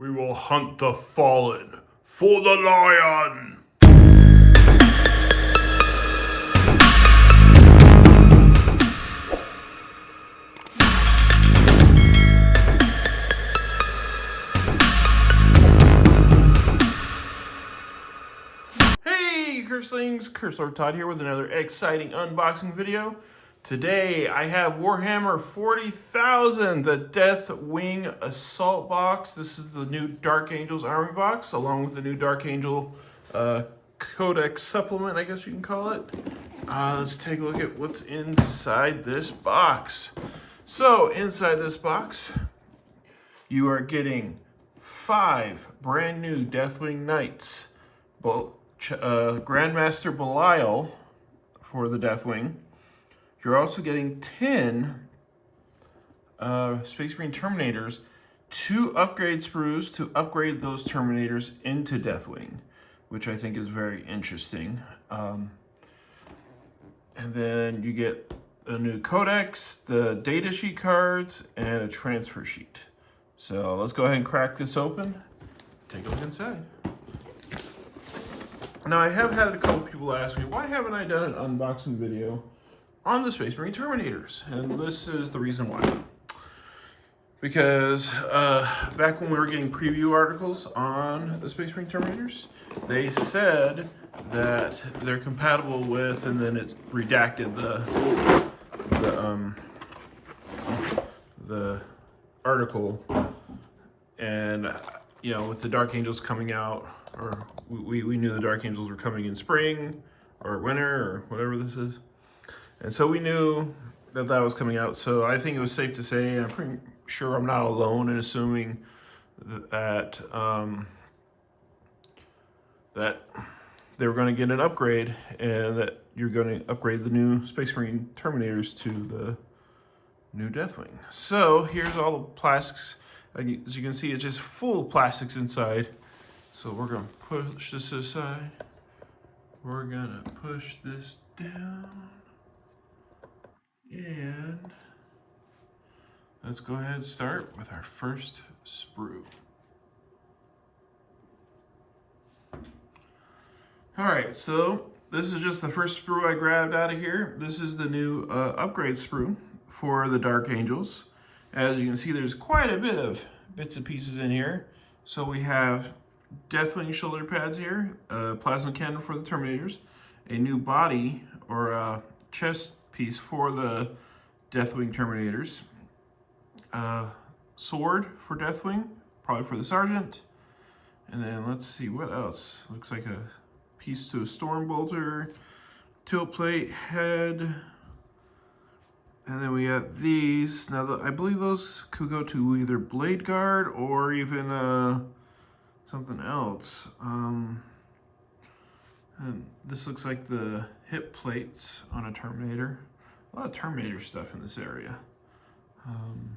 We will hunt the fallen for the lion. Hey, Curselings, Curselord Todd here with another exciting unboxing video. Today I have Warhammer 40,000, the Deathwing Assault Box. This is the new Dark Angels Army Box, along with the new Dark Angel Codex Supplement, I guess you can call it. Let's take a look at what's inside this box. So, inside this box, you are getting 5 brand new Deathwing Knights. Grandmaster Belial for the Deathwing. You're also getting 10 Space Marine Terminators, 2 upgrade sprues to upgrade those Terminators into Deathwing, which I think is very interesting. And then you get a new Codex, the data sheet cards, and a transfer sheet. So let's go ahead and crack this open. Take a look inside. Now, I have had a couple people ask me, why haven't I done an unboxing video on the Space Marine Terminators? And this is the reason why. Because back when we were getting preview articles on the Space Marine Terminators, they said that they're compatible with, and then it's redacted the article. And, you know, with the Dark Angels coming out, or we knew the Dark Angels were coming in spring or winter or whatever this is. And so we knew that that was coming out. So I think it was safe to say, and I'm pretty sure I'm not alone in assuming that that they were going to get an upgrade, and that you're going to upgrade the new Space Marine Terminators to the new Deathwing. So here's all the plastics. As you can see, it's just full of plastics inside. So we're going to push this aside. We're going to push this down. And let's go ahead and start with our first sprue. All right, so this is just the first sprue I grabbed out of here. This is the new upgrade sprue for the Dark Angels. As you can see, there's quite a bit of bits and pieces in here. So we have Deathwing shoulder pads here, plasma cannon for the Terminators, a new body or chest piece for the Deathwing Terminators, sword for Deathwing, probably for the Sergeant, and then let's see what else. Looks like a piece to a Stormbolter, tilt plate, head, and then we got these. Now, I believe those could go to either Blade Guard or even something else. And this looks like the hip plates on a Terminator. A lot of Terminator stuff in this area. And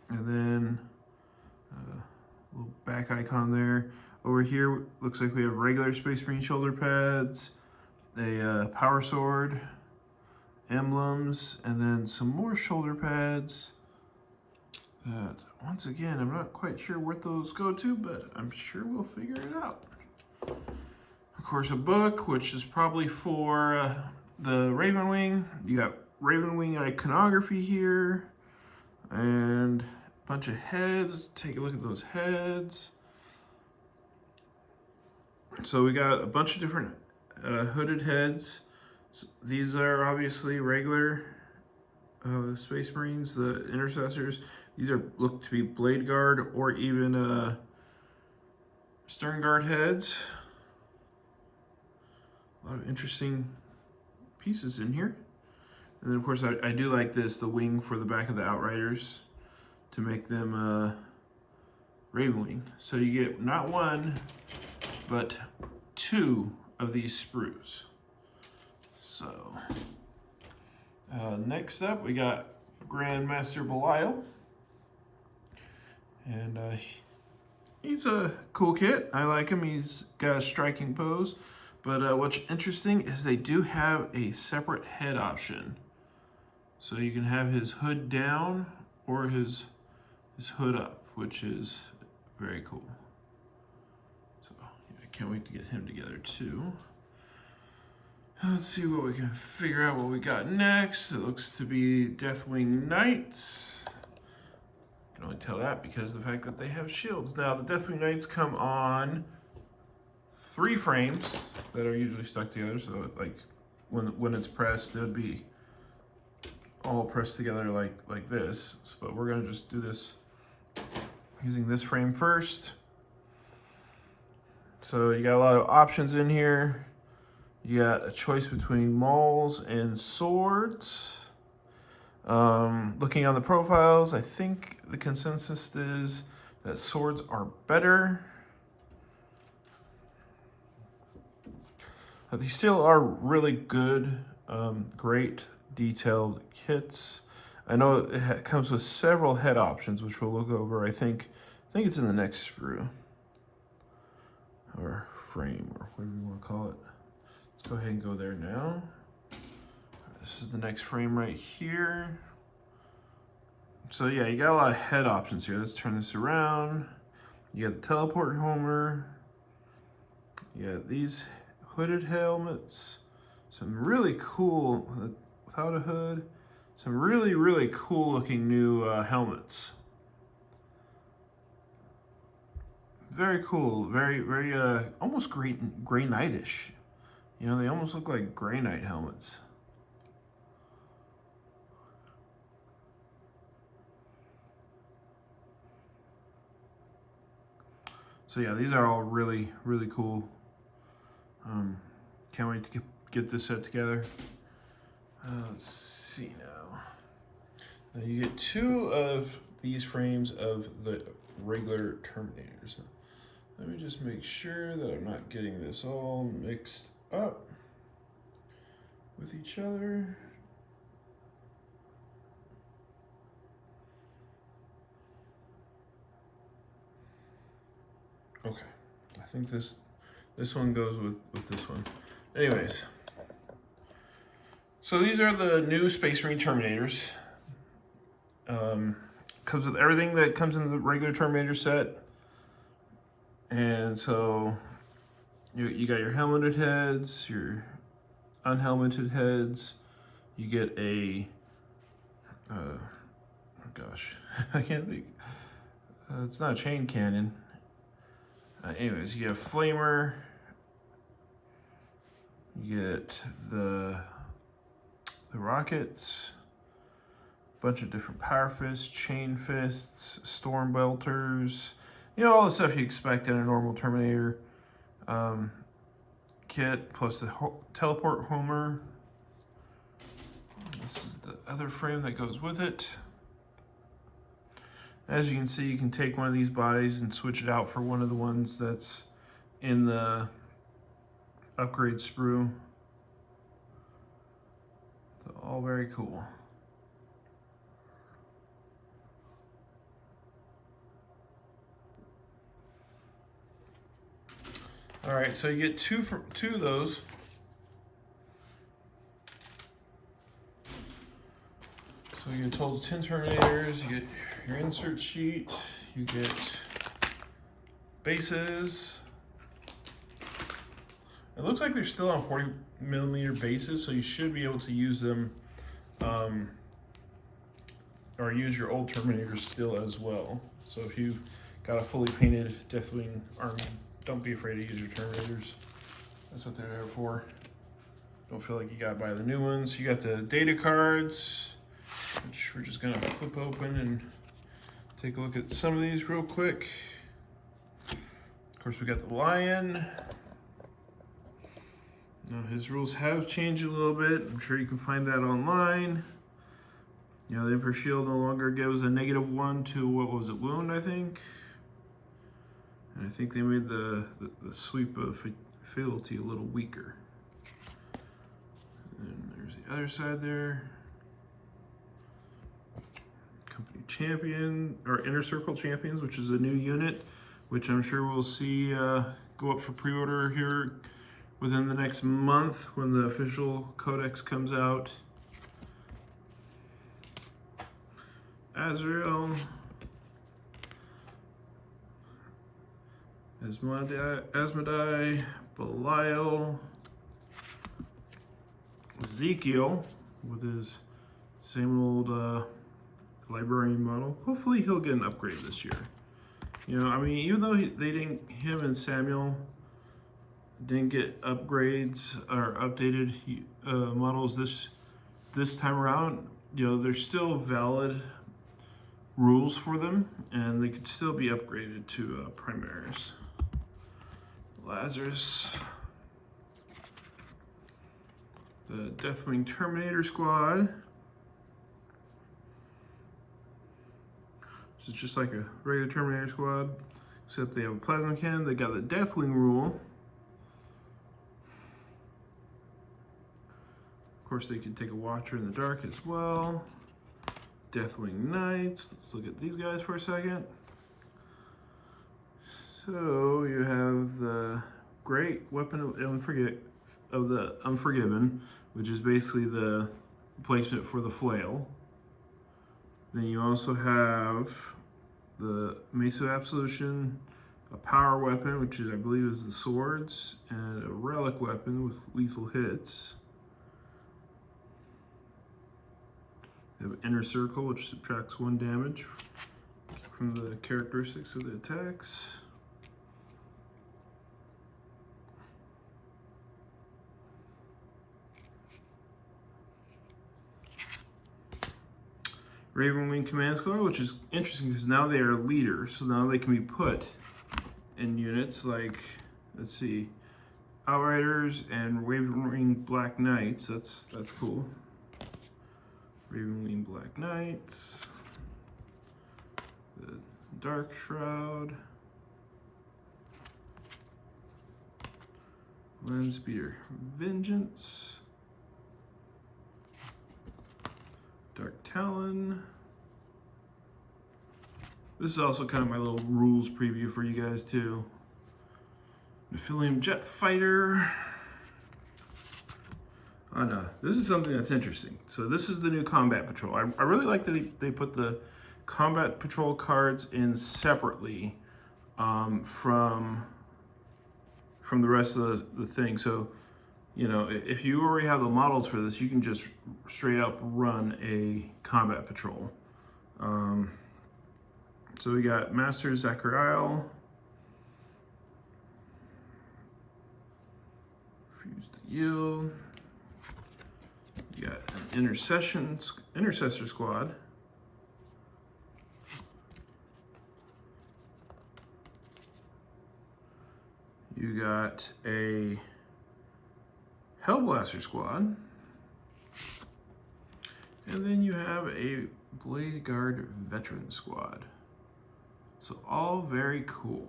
then a little back icon there. Over here, looks like we have regular Space Marine shoulder pads, a power sword, emblems, and then some more shoulder pads that, once again, I'm not quite sure what those go to, but I'm sure we'll figure it out. Of course, a book, which is probably for the Ravenwing. You got Ravenwing iconography here, and a bunch of heads. Let's take a look at those heads. So we got a bunch of different hooded heads. So these are obviously regular Space Marines, the Intercessors. These look to be Blade Guard or even Stern Guard heads. A lot of interesting pieces in here. And then of course I do like this, the wing for the back of the Outriders to make them Ravenwing. So you get not 1, but 2 of these sprues. So next up we got Grandmaster Belial. And he's a cool kit. I like him. He's got a striking pose. But what's interesting is they do have a separate head option. So you can have his hood down or his hood up, which is Very cool. So yeah, I can't wait to get him together too. Let's see what we can figure out what we got next. It looks to be Deathwing Knights. I can only tell that because of the fact that they have shields. Now the Deathwing Knights come on 3 frames that are usually stuck together. So like when it's pressed, it would be all pressed together like this. But we're gonna just do this using this frame first. So you got a lot of options in here. You got a choice between mauls and swords. Looking on the profiles, I think the consensus is that swords are better. These still are really good, great detailed kits. I know it comes with several head options, which we'll look over. I think it's in the next sprue or frame or whatever you want to call it. Let's go ahead and go there now. This is the next frame right here. So yeah, you got a lot of head options here. Let's turn this around. You got the teleport Homer. You got these hooded helmets. Some really cool, without a hood, some really, really cool looking new helmets. Very cool, very, almost Grey Knight-ish. You know, they almost look like Grey Knight helmets. So yeah, these are all really, really cool. Can't wait to get this set together. Let's see now. Now you get 2 of these frames of the regular Terminators. Let me just make sure that I'm not getting this all mixed up with each other. Okay, I think this one goes with this one. Anyways, so these are the new Space Marine Terminators. Comes with everything that comes in the regular Terminator set. And so you got your helmeted heads, your unhelmeted heads. You get a, oh gosh, I can't think. It's not a chain cannon. Anyways, you have flamer. You get the rockets. Bunch of different power fists, chain fists, storm belters. You know, all the stuff you expect in a normal Terminator kit, plus the teleport Homer. This is the other frame that goes with it. As you can see, you can take one of these bodies and switch it out for one of the ones that's in the upgrade sprue. So all very cool. All right, so you get two of those. So you get a total of 10 Terminators, you get your insert sheet, you get bases. It looks like they're still on 40mm bases, so you should be able to use them, or use your old Terminators still as well. So if you've got a fully painted Deathwing army, don't be afraid to use your Terminators. That's what they're there for. Don't feel like you gotta buy the new ones. You got the data cards, which we're just gonna flip open and take a look at some of these real quick. Of course, we got the Lion. Now, his rules have changed a little bit. I'm sure you can find that online. You know, the Emperor Shield no longer gives a -1 to, what was it, wound, I think? And I think they made the sweep of fatality a little weaker. And there's the other side there. Company Champion, or Inner Circle Champions, which is a new unit, which I'm sure we'll see go up for pre-order here within the next month when the official codex comes out. Azrael. Asmodai, Belial, Ezekiel with his same old librarian model. Hopefully he'll get an upgrade this year. You know, I mean, even though him and Samuel didn't get upgrades or updated models this time around, you know, there's still valid rules for them, and they could still be upgraded to Primaris. Lazarus, the Deathwing Terminator Squad. It's just like a regular Terminator Squad, except they have a plasma cannon. They got the Deathwing rule. Of course, they could take a Watcher in the dark as well. Deathwing Knights. Let's look at these guys for a second. So you have the Great Weapon of the Unforgiven, which is basically the replacement for the flail. Then you also have the Mace of Absolution, a power weapon, which is, I believe, is the swords, and a relic weapon with lethal hits. You have Inner Circle, which subtracts 1 damage from the characteristics of the attacks. Ravenwing Command Squad, which is interesting because now they are leaders, so now they can be put in units like, let's see, Outriders and Ravenwing Black Knights. That's cool. Ravenwing Black Knights, the Dark Shroud, Landspeeder Vengeance, Dark Talon. This is also kind of my little rules preview for you guys too. Nephilim Jet Fighter. Oh no, this is something that's interesting. So this is the new Combat Patrol. I really like that they put the Combat Patrol cards in separately from the rest of the thing. So, you know, if you already have the models for this, you can just straight up run a Combat Patrol. So we got Master Zachariah, Refuse to Yield. You got an Intercessor Squad. You got a Hellblaster Squad. And then you have a Blade Guard Veteran Squad. So all very cool.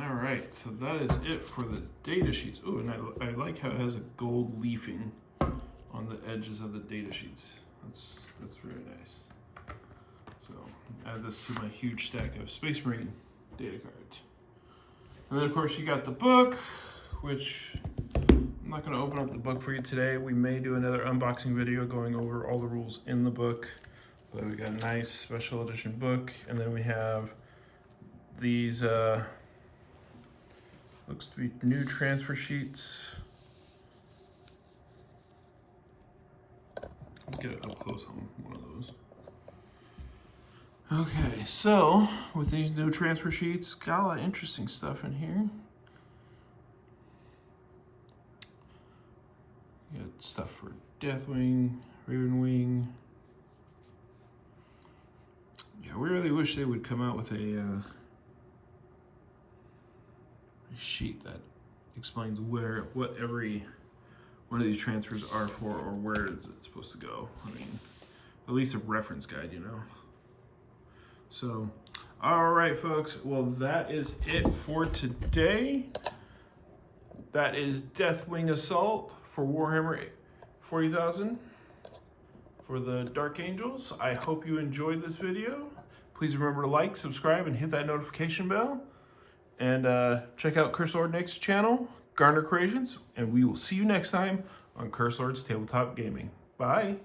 All right, so that is it for the data sheets. Oh, and I like how it has a gold leafing on the edges of the data sheets. That's very nice. So add this to my huge stack of Space Marine data cards. And then of course you got the book, which I'm not going to open up the book for you today. We may do another unboxing video going over all the rules in the book. But we got a nice special edition book, and then we have these looks to be new transfer sheets. Let's get it up close on one of those. Okay, so with these new transfer sheets, got a lot of interesting stuff in here. You got stuff for Deathwing, Ravenwing. Yeah, we really wish they would come out with a sheet that explains what every one of these transfers are for, or where is it supposed to go. I mean, at least a reference guide, you know. So, all right, folks. Well, that is it for today. That is Deathwing Assault for Warhammer 40,000 for the Dark Angels. I hope you enjoyed this video. Please remember to like, subscribe, and hit that notification bell. And check out Curse Lord Nick's channel, Garner Creations, and we will see you next time on Curse Lord's Tabletop Gaming. Bye.